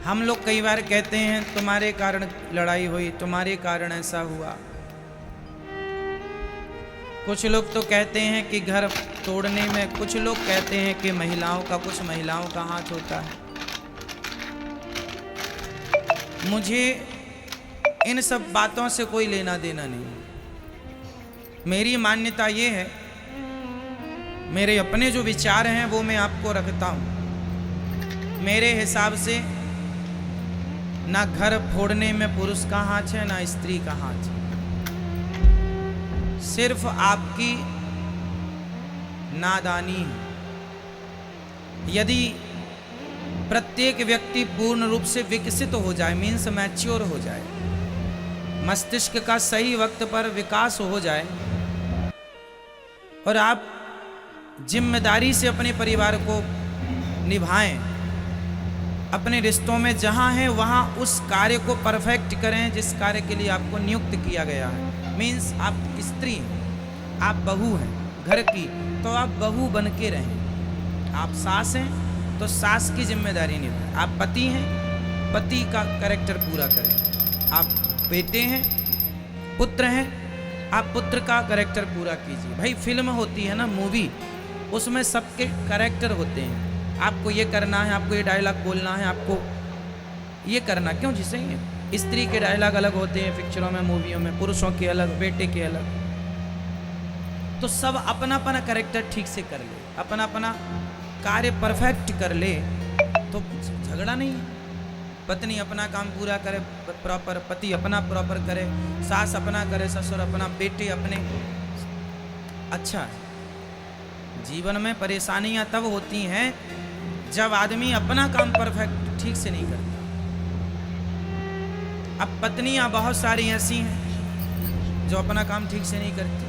हम लोग कई बार कहते हैं तुम्हारे कारण लड़ाई हुई, तुम्हारे कारण ऐसा हुआ। कुछ लोग तो कहते हैं कि घर तोड़ने में, कुछ लोग कहते हैं कि कुछ महिलाओं का हाथ होता है। मुझे इन सब बातों से कोई लेना देना नहीं। मेरी मान्यता ये है, मेरे अपने जो विचार हैं वो मैं आपको रखता हूँ। मेरे हिसाब से ना घर फोड़ने में पुरुष का हाथ है ना स्त्री का हाथ है, सिर्फ आपकी नादानी है। यदि प्रत्येक व्यक्ति पूर्ण रूप से विकसित हो जाए, मीन्स मैच्योर हो जाए, मस्तिष्क का सही वक्त पर विकास हो जाए और आप जिम्मेदारी से अपने परिवार को निभाएं, अपने रिश्तों में जहां है वहां उस कार्य को परफेक्ट करें जिस कार्य के लिए आपको नियुक्त किया गया है। मीन्स आप स्त्री हैं, आप बहू हैं घर की, तो आप बहू बन के रहें। आप सास हैं तो सास की जिम्मेदारी निभाएं। आप पति हैं, पति का कैरेक्टर पूरा करें। आप बेटे हैं, पुत्र हैं, आप पुत्र का कैरेक्टर पूरा कीजिए। भाई फिल्म होती है ना, मूवी, उसमें सबके कैरेक्टर होते हैं। आपको ये करना है, आपको ये डायलॉग बोलना है, आपको ये करना क्यों, जिसे स्त्री के डायलॉग अलग होते हैं पिक्चरों में, मूवियों में, पुरुषों के अलग, बेटे के अलग। तो सब अपना अपना कैरेक्टर ठीक से कर ले, अपना अपना कार्य परफेक्ट कर ले तो झगड़ा नहीं है। पत्नी अपना काम पूरा करे प्रॉपर, पति अपना प्रॉपर करे, सास अपना करे, ससुर अपना, बेटे अपने। अच्छा है। जीवन में परेशानियां तब होती हैं जब आदमी अपना काम परफेक्ट ठीक से नहीं करता। अब पत्नियां बहुत सारी ऐसी हैं जो अपना काम ठीक से नहीं करती,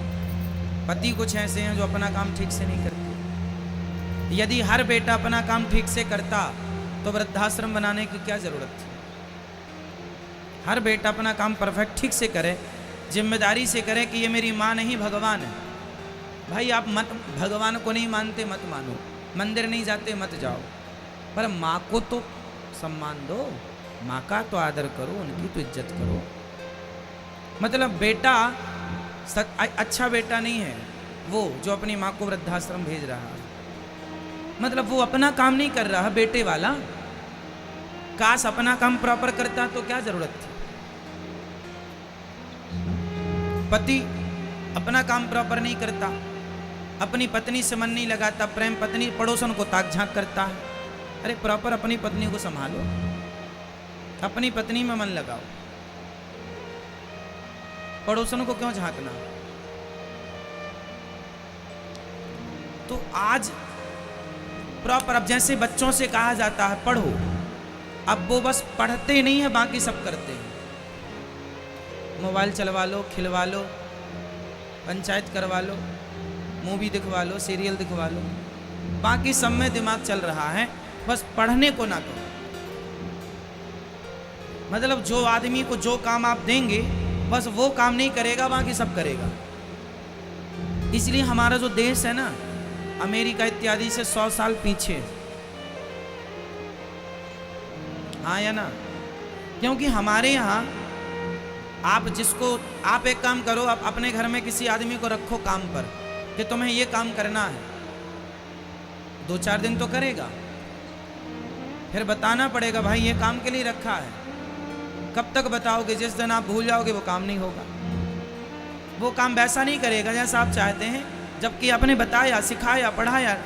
पति कुछ ऐसे हैं जो अपना काम ठीक से नहीं करते। यदि हर बेटा अपना काम ठीक से करता तो वृद्धाश्रम बनाने की क्या जरूरत थी। हर बेटा अपना काम परफेक्ट ठीक से करे, जिम्मेदारी से करे कि ये मेरी माँ नहीं भगवान है। भाई आप मत, भगवान को नहीं मानते मत मानो, मंदिर नहीं जाते मत जाओ, पर माँ को तो सम्मान दो, माँ का तो आदर करो, उनकी तो इज्जत करो। मतलब बेटा अच्छा बेटा नहीं है वो जो अपनी माँ को वृद्धाश्रम भेज रहा है, मतलब वो अपना काम नहीं कर रहा बेटे वाला। काश अपना काम प्रॉपर करता तो क्या जरूरत थी। पति अपना काम प्रॉपर नहीं करता, अपनी पत्नी से मन नहीं लगाता, प्रेम पत्नी पड़ोसन को ताक झांक करता है। अरे प्रॉपर अपनी पत्नी को संभालो, अपनी पत्नी में मन लगाओ, पड़ोसन को क्यों झांकना। तो आज प्रॉपर, अब जैसे बच्चों से कहा जाता है पढ़ो, अब वो बस पढ़ते नहीं है, बाकी सब करते हैं। मोबाइल चलवा लो, खिलवा लो, पंचायत करवा लो, मूवी दिखवा लो, सीरियल दिखवा लो, बाकी सब में दिमाग चल रहा है, बस पढ़ने को ना करो। मतलब जो आदमी को जो काम आप देंगे बस वो काम नहीं करेगा, बाकी सब करेगा। इसलिए हमारा जो देश है ना, अमेरिका इत्यादि से 100 साल पीछे। हाँ या ना? क्योंकि हमारे यहाँ आप एक काम करो, आप अपने घर में किसी आदमी को रखो काम पर कि तुम्हें ये काम करना है, 2-4 दिन तो करेगा, फिर बताना पड़ेगा भाई ये काम के लिए रखा है। कब तक बताओगे? जिस दिन आप भूल जाओगे वो काम नहीं होगा। वो काम वैसा नहीं करेगा जैसा आप चाहते हैं, जबकि आपने बताया, सिखाया, पढ़ाया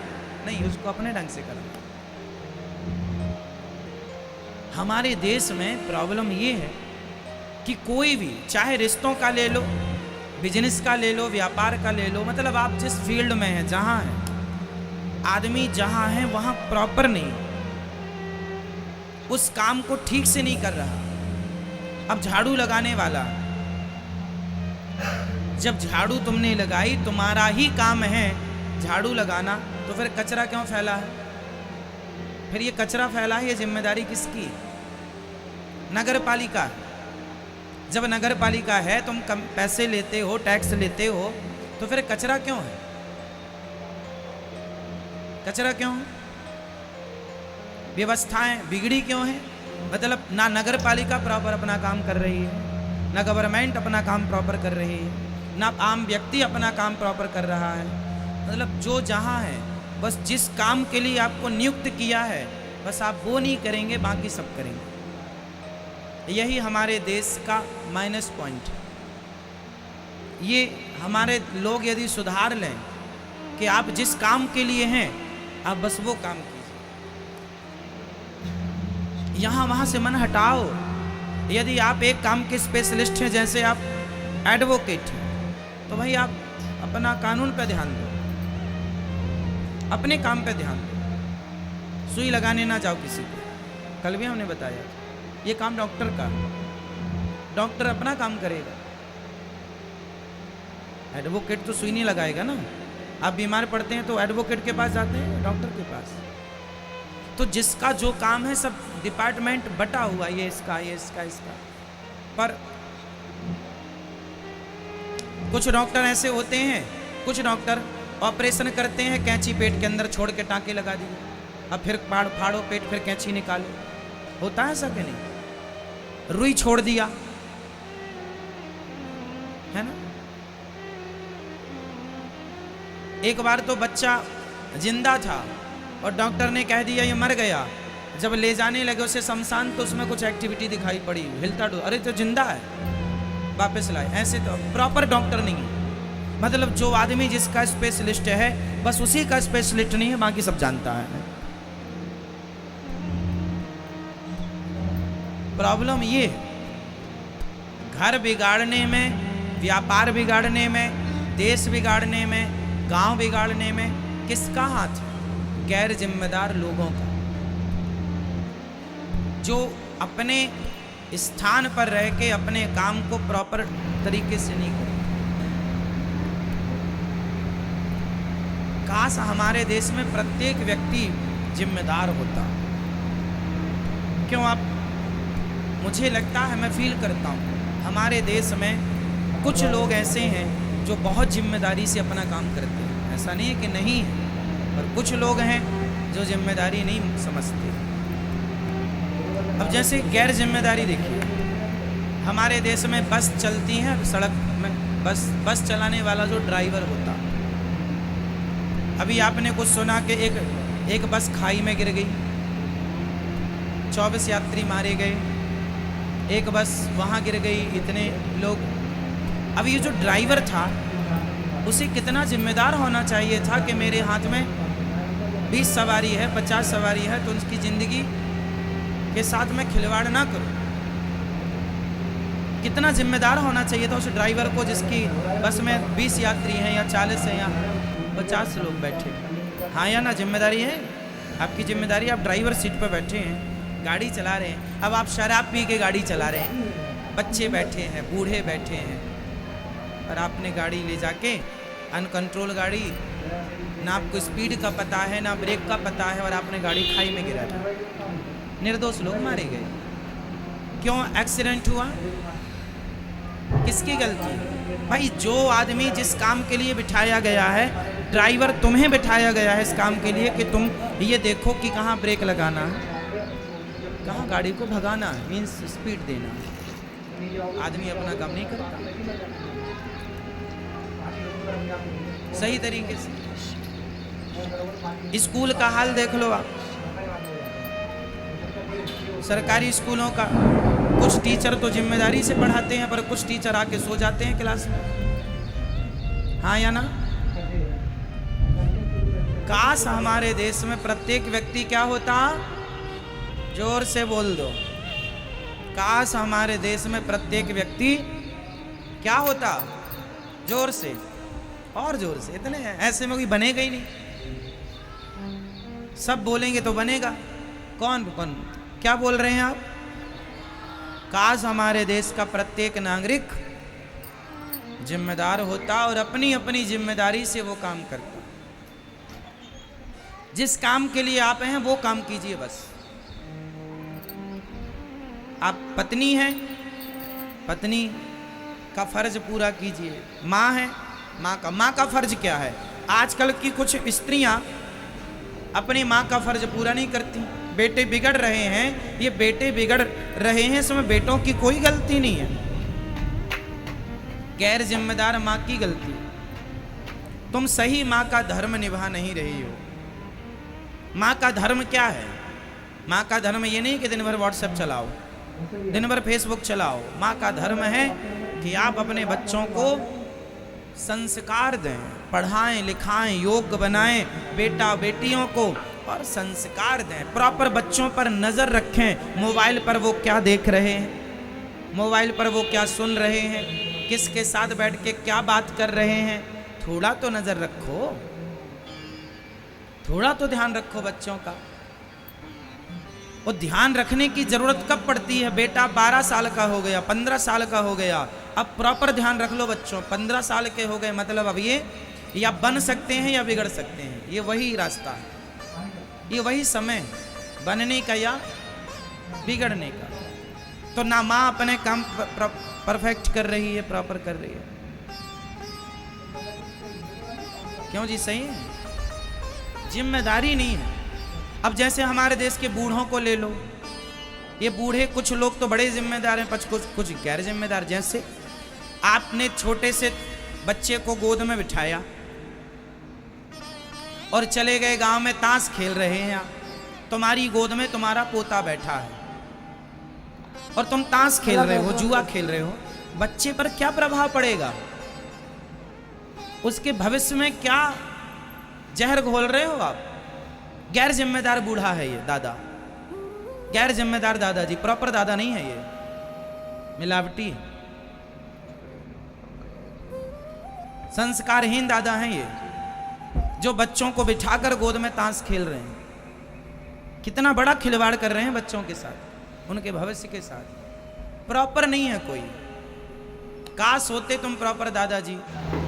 नहीं, उसको अपने ढंग से करना। हमारे देश में प्रॉब्लम ये है कि कोई भी, चाहे रिश्तों का ले लो, बिजनेस का ले लो, व्यापार का ले लो, मतलब आप जिस फील्ड में हैं, जहां है आदमी, जहां है वहां प्रॉपर नहीं, उस काम को ठीक से नहीं कर रहा। अब झाड़ू लगाने वाला, जब झाड़ू तुमने लगाई, तुम्हारा ही काम है झाड़ू लगाना, तो फिर कचरा क्यों फैला है? फिर ये कचरा फैला है, ये जिम्मेदारी किसकी? नगर पालिका। जब नगर पालिका है, तुम कम पैसे लेते हो, टैक्स लेते हो, तो फिर कचरा क्यों है? कचरा क्यों है? व्यवस्थाएं बिगड़ी क्यों है? मतलब ना नगर पालिका प्रॉपर अपना काम कर रही है, ना गवर्नमेंट अपना काम प्रॉपर कर रही है, ना आम व्यक्ति अपना काम प्रॉपर कर रहा है। मतलब जो जहाँ है, बस जिस काम के लिए आपको नियुक्त किया है बस आप वो नहीं करेंगे, बाकी सब करेंगे। यही हमारे देश का माइनस पॉइंट। ये हमारे लोग यदि सुधार लें कि आप जिस काम के लिए हैं आप बस वो काम कीजिए, यहाँ वहाँ से मन हटाओ। यदि आप एक काम के स्पेशलिस्ट हैं, जैसे आप एडवोकेट हैं, तो भाई आप अपना कानून पे ध्यान दो, अपने काम पे ध्यान दो, सुई लगाने ना जाओ किसी को। कल भी हमने बताया ये काम डॉक्टर का, डॉक्टर अपना काम करेगा, एडवोकेट तो सुई नहीं लगाएगा ना। आप बीमार पड़ते हैं तो एडवोकेट के पास जाते हैं, डॉक्टर के पास। तो जिसका जो काम है सब डिपार्टमेंट बटा हुआ, ये इसका, ये इसका, इसका। पर कुछ डॉक्टर ऐसे होते हैं, कुछ डॉक्टर ऑपरेशन करते हैं, कैंची पेट के अंदर छोड़ के टाँके लगा दिए, अब फिर फाड़ो पेट, फिर कैंची निकालो। होता है ऐसा कि नहीं? रुई छोड़ दिया है ना। एक बार तो बच्चा जिंदा था और डॉक्टर ने कह दिया ये मर गया। जब ले जाने लगे उसे शमशान तो उसमें कुछ एक्टिविटी दिखाई पड़ी, हिलता डुलता, अरे तो जिंदा है, वापस लाए। ऐसे तो प्रॉपर डॉक्टर नहीं है। मतलब जो आदमी जिसका स्पेशलिस्ट है बस उसी का स्पेशलिस्ट नहीं है, बाकी सब जानता है। प्रॉब्लम ये घर बिगाड़ने में, व्यापार बिगाड़ने में, देश बिगाड़ने में, गांव बिगाड़ने में किसका हाथ है? गैर जिम्मेदार लोगों का, जो अपने स्थान पर रह के अपने काम को प्रॉपर तरीके से नहीं करते। काश हमारे देश में प्रत्येक व्यक्ति जिम्मेदार होता। क्यों? आप, मुझे लगता है, मैं फील करता हूँ हमारे देश में कुछ लोग ऐसे हैं जो बहुत जिम्मेदारी से अपना काम करते हैं। ऐसा नहीं है कि नहीं है, पर कुछ लोग हैं जो जिम्मेदारी नहीं समझते। अब जैसे गैर जिम्मेदारी देखिए, हमारे देश में बस चलती है, सड़क में बस चलाने वाला जो ड्राइवर होता, अभी आपने कुछ सुना कि एक बस खाई में गिर गई, 24 यात्री मारे गए, एक बस वहाँ गिर गई, इतने लोग। अब ये जो ड्राइवर था उसे कितना जिम्मेदार होना चाहिए था कि मेरे हाथ में 20 सवारी है, 50 सवारी है, तो उसकी ज़िंदगी के साथ मैं खिलवाड़ ना करूं। कितना जिम्मेदार होना चाहिए था उस ड्राइवर को जिसकी बस में 20 यात्री हैं या 40 हैं या 50 लोग बैठे। हाँ या ना? जिम्मेदारी है आपकी। जिम्मेदारी, आप ड्राइवर सीट पर बैठे हैं, गाड़ी चला रहे हैं। अब आप शराब पी के गाड़ी चला रहे हैं, बच्चे बैठे हैं, बूढ़े बैठे हैं, और आपने गाड़ी ले जाके अनकंट्रोल गाड़ी, ना आपको स्पीड का पता है ना ब्रेक का पता है, और आपने गाड़ी खाई में गिरा दी, निर्दोष लोग मारे गए। क्यों एक्सीडेंट हुआ? किसकी गलती? भाई जो आदमी जिस काम के लिए बिठाया गया है, ड्राइवर तुम्हें बिठाया गया है इस काम के लिए कि तुम ये देखो कि कहाँ ब्रेक लगाना है, कहाँ गाड़ी को भगाना है, मीन्स स्पीड देना है। आदमी अपना काम नहीं करता सही तरीके से। स्कूल का हाल देख लो आप, सरकारी स्कूलों का। कुछ टीचर तो जिम्मेदारी से पढ़ाते हैं, पर कुछ टीचर आके सो जाते हैं क्लास में। हाँ या ना? काश हमारे देश में प्रत्येक व्यक्ति क्या होता, जोर से बोल दो, काश हमारे देश में प्रत्येक व्यक्ति क्या होता, जोर से और जोर से। इतने हैं, ऐसे में कोई बनेगा ही नहीं। सब बोलेंगे तो बनेगा। कौन कौन क्या बोल रहे हैं आप? काश हमारे देश का प्रत्येक नागरिक जिम्मेदार होता और अपनी अपनी जिम्मेदारी से वो काम करता। जिस काम के लिए आप हैं वो काम कीजिए बस। आप पत्नी हैं, पत्नी का फर्ज पूरा कीजिए। माँ है, माँ का फर्ज क्या है? आजकल की कुछ स्त्रियां अपनी माँ का फर्ज पूरा नहीं करती, बेटे बिगड़ रहे हैं, ये बेटे बिगड़ रहे हैं, इसमें बेटों की कोई गलती नहीं है, गैर जिम्मेदार माँ की गलती। तुम सही माँ का धर्म निभा नहीं रही हो। माँ का धर्म क्या है? माँ का धर्म ये नहीं कि दिन भर व्हाट्सएप चलाओ, दिन भर फेसबुक चलाओ। माँ का धर्म है कि आप अपने बच्चों को संस्कार दें, पढ़ाएं लिखाएं, योग्य बनाएं बेटा बेटियों को, और संस्कार दें। प्रॉपर बच्चों पर नज़र रखें, मोबाइल पर वो क्या देख रहे हैं, मोबाइल पर वो क्या सुन रहे हैं, किसके साथ बैठ के क्या बात कर रहे हैं। थोड़ा तो नज़र रखो, थोड़ा तो ध्यान रखो बच्चों का। और ध्यान रखने की जरूरत कब पड़ती है? बेटा 12 साल का हो गया, 15 साल का हो गया, अब प्रॉपर ध्यान रख लो बच्चों। 15 साल के हो गए मतलब अब ये या बन सकते हैं या बिगड़ सकते हैं। ये वही रास्ता है, ये वही समय है बनने का या बिगड़ने का। तो ना माँ अपने काम परफेक्ट कर रही है, प्रॉपर कर रही है। क्यों जी? सही है, जिम्मेदारी नहीं है। अब जैसे हमारे देश के बूढ़ों को ले लो, ये बूढ़े कुछ लोग तो बड़े जिम्मेदार हैं, कुछ गैर जिम्मेदार। जैसे आपने छोटे से बच्चे को गोद में बिठाया और चले गए गांव में, ताश खेल रहे हैं आप, तुम्हारी गोद में तुम्हारा पोता बैठा है और तुम ताश खेल रहे हो, जुआ खेल रहे हो, बच्चे पर क्या प्रभाव पड़ेगा? उसके भविष्य में क्या जहर घोल रहे हो आप? गैर जिम्मेदार बूढ़ा है ये दादा, गैर जिम्मेदार दादाजी, प्रॉपर दादा नहीं है ये, मिलावटी संस्कारहीन दादा हैं ये, जो बच्चों को बिठाकर गोद में ताश खेल रहे हैं। कितना बड़ा खिलवाड़ कर रहे हैं बच्चों के साथ, उनके भविष्य के साथ। प्रॉपर नहीं है कोई। काश होते तुम प्रॉपर दादाजी,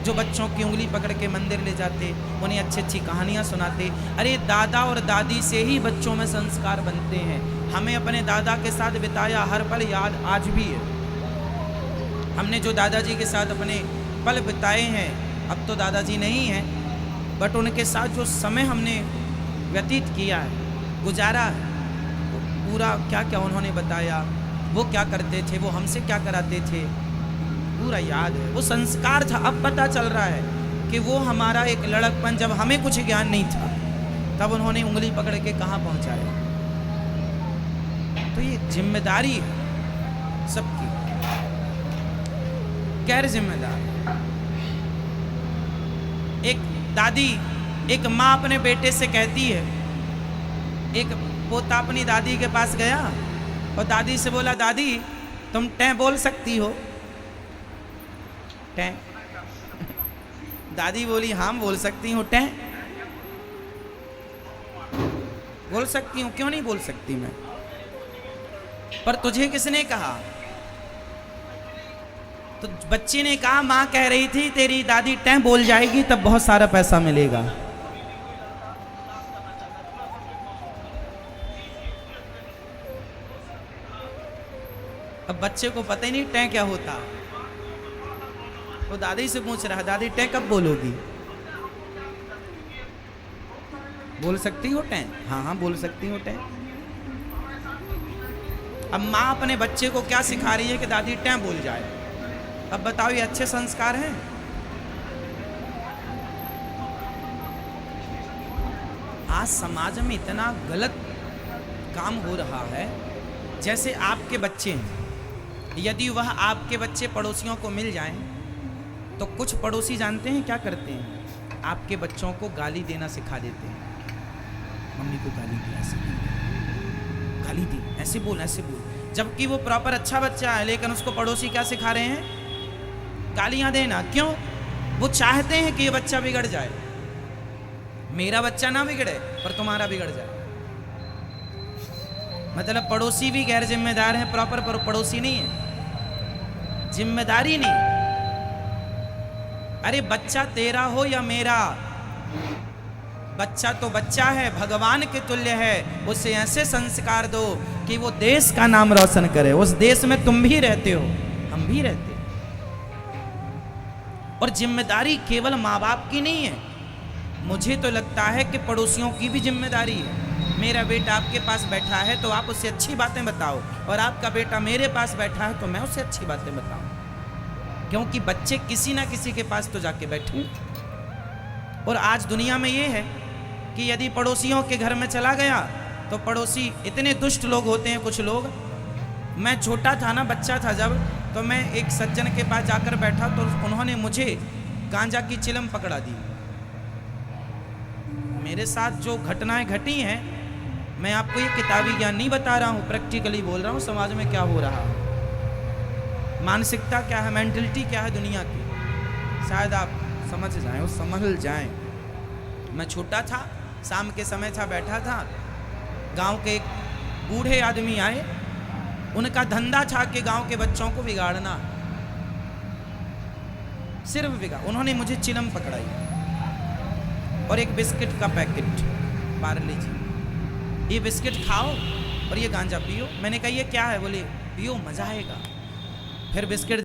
जो बच्चों की उंगली पकड़ के मंदिर ले जाते, उन्हें अच्छी अच्छी कहानियां सुनाते। अरे दादा और दादी से ही बच्चों में संस्कार बनते हैं। हमें अपने दादा के साथ बिताया हर पल याद आज भी है। हमने जो दादाजी के साथ अपने पल बिताए हैं, अब तो दादाजी नहीं हैं, बट उनके साथ जो समय हमने व्यतीत किया है, गुजारा है, पूरा क्या क्या उन्होंने बताया, वो क्या करते थे, वो हमसे क्या कराते थे, पूरा याद है। वो संस्कार था। अब पता चल रहा है कि वो हमारा एक लड़कपन, जब हमें कुछ ज्ञान नहीं था, तब उन्होंने उंगली पकड़ के कहाँ पहुंचाया। तो ये जिम्मेदारी है सबकी, गैर जिम्मेदार। एक दादी, एक माँ अपने बेटे से कहती है, एक पोता अपनी दादी के पास गया और दादी से बोला, दादी तुम टें बोल सकती हो? टें? दादी बोली, हाँ बोल सकती हूँ। टें बोल सकती हूँ, क्यों नहीं बोल सकती मैं? पर तुझे किसने कहा? तो बच्चे ने कहा, माँ कह रही थी तेरी दादी टें बोल जाएगी तब बहुत सारा पैसा मिलेगा। अब बच्चे को पता ही नहीं टें क्या होता। वो दादी से पूछ रहा, दादी टें कब बोलोगी? बोल सकती हो टें? हाँ हाँ बोल सकती हो टें। अब माँ अपने बच्चे को क्या सिखा रही है कि दादी टें बोल जाए। अब बताओ ये अच्छे संस्कार हैं? आज समाज में इतना गलत काम हो रहा है। जैसे आपके बच्चे हैं, यदि वह आपके बच्चे पड़ोसियों को मिल जाएं, तो कुछ पड़ोसी जानते हैं क्या करते हैं? आपके बच्चों को गाली देना सिखा देते हैं। मम्मी को गाली दी, ऐसे गाली दी, ऐसे बोल, ऐसे बोल। जबकि वो प्रॉपर अच्छा बच्चा है, लेकिन उसको पड़ोसी क्या सिखा रहे हैं? गालियां देना। क्यों? वो चाहते हैं कि ये बच्चा बिगड़ जाए। मेरा बच्चा ना बिगड़े पर तुम्हारा बिगड़ जाए। मतलब पड़ोसी भी गैर जिम्मेदार है, प्रॉपर पड़ोसी नहीं है, जिम्मेदारी नहीं। अरे बच्चा तेरा हो या मेरा, बच्चा तो बच्चा है, भगवान के तुल्य है। उसे ऐसे संस्कार दो कि वो देश का नाम रोशन करे। उस देश में तुम भी रहते हो, हम भी रहते हैं। और जिम्मेदारी केवल माँ बाप की नहीं है, मुझे तो लगता है कि पड़ोसियों की भी जिम्मेदारी है। मेरा बेटा आपके पास बैठा है तो आप उससे अच्छी बातें बताओ, और आपका बेटा मेरे पास बैठा है तो मैं उससे अच्छी बातें बताऊं, क्योंकि बच्चे किसी ना किसी के पास तो जाके बैठे। और आज दुनिया में ये है कि यदि पड़ोसियों के घर में चला गया तो पड़ोसी इतने दुष्ट लोग होते हैं कुछ लोग। मैं छोटा था ना, बच्चा था जब, तो मैं एक सज्जन के पास जाकर बैठा तो उन्होंने मुझे गांजा की चिलम पकड़ा दी। मेरे साथ जो घटनाएं घटी हैं, मैं आपको ये किताबी ज्ञान नहीं बता रहा हूँ, प्रैक्टिकली बोल रहा हूँ समाज में क्या हो रहा है, मानसिकता क्या है, मेंटलिटी क्या है दुनिया की, शायद आप समझ जाएं और समझ जाएं। मैं छोटा था, शाम के समय था, बैठा था, गांव के एक बूढ़े आदमी आए। उनका धंधा था कि गांव के बच्चों को बिगाड़ना, सिर्फ बिगाड़। उन्होंने मुझे चिलम पकड़ाई और एक बिस्किट का पैकेट, पार्ले जी, ये बिस्किट खाओ और ये गांजा पियो। मैंने कहा ये क्या है? बोले पियो, मजा आएगा। फिर बिस्किट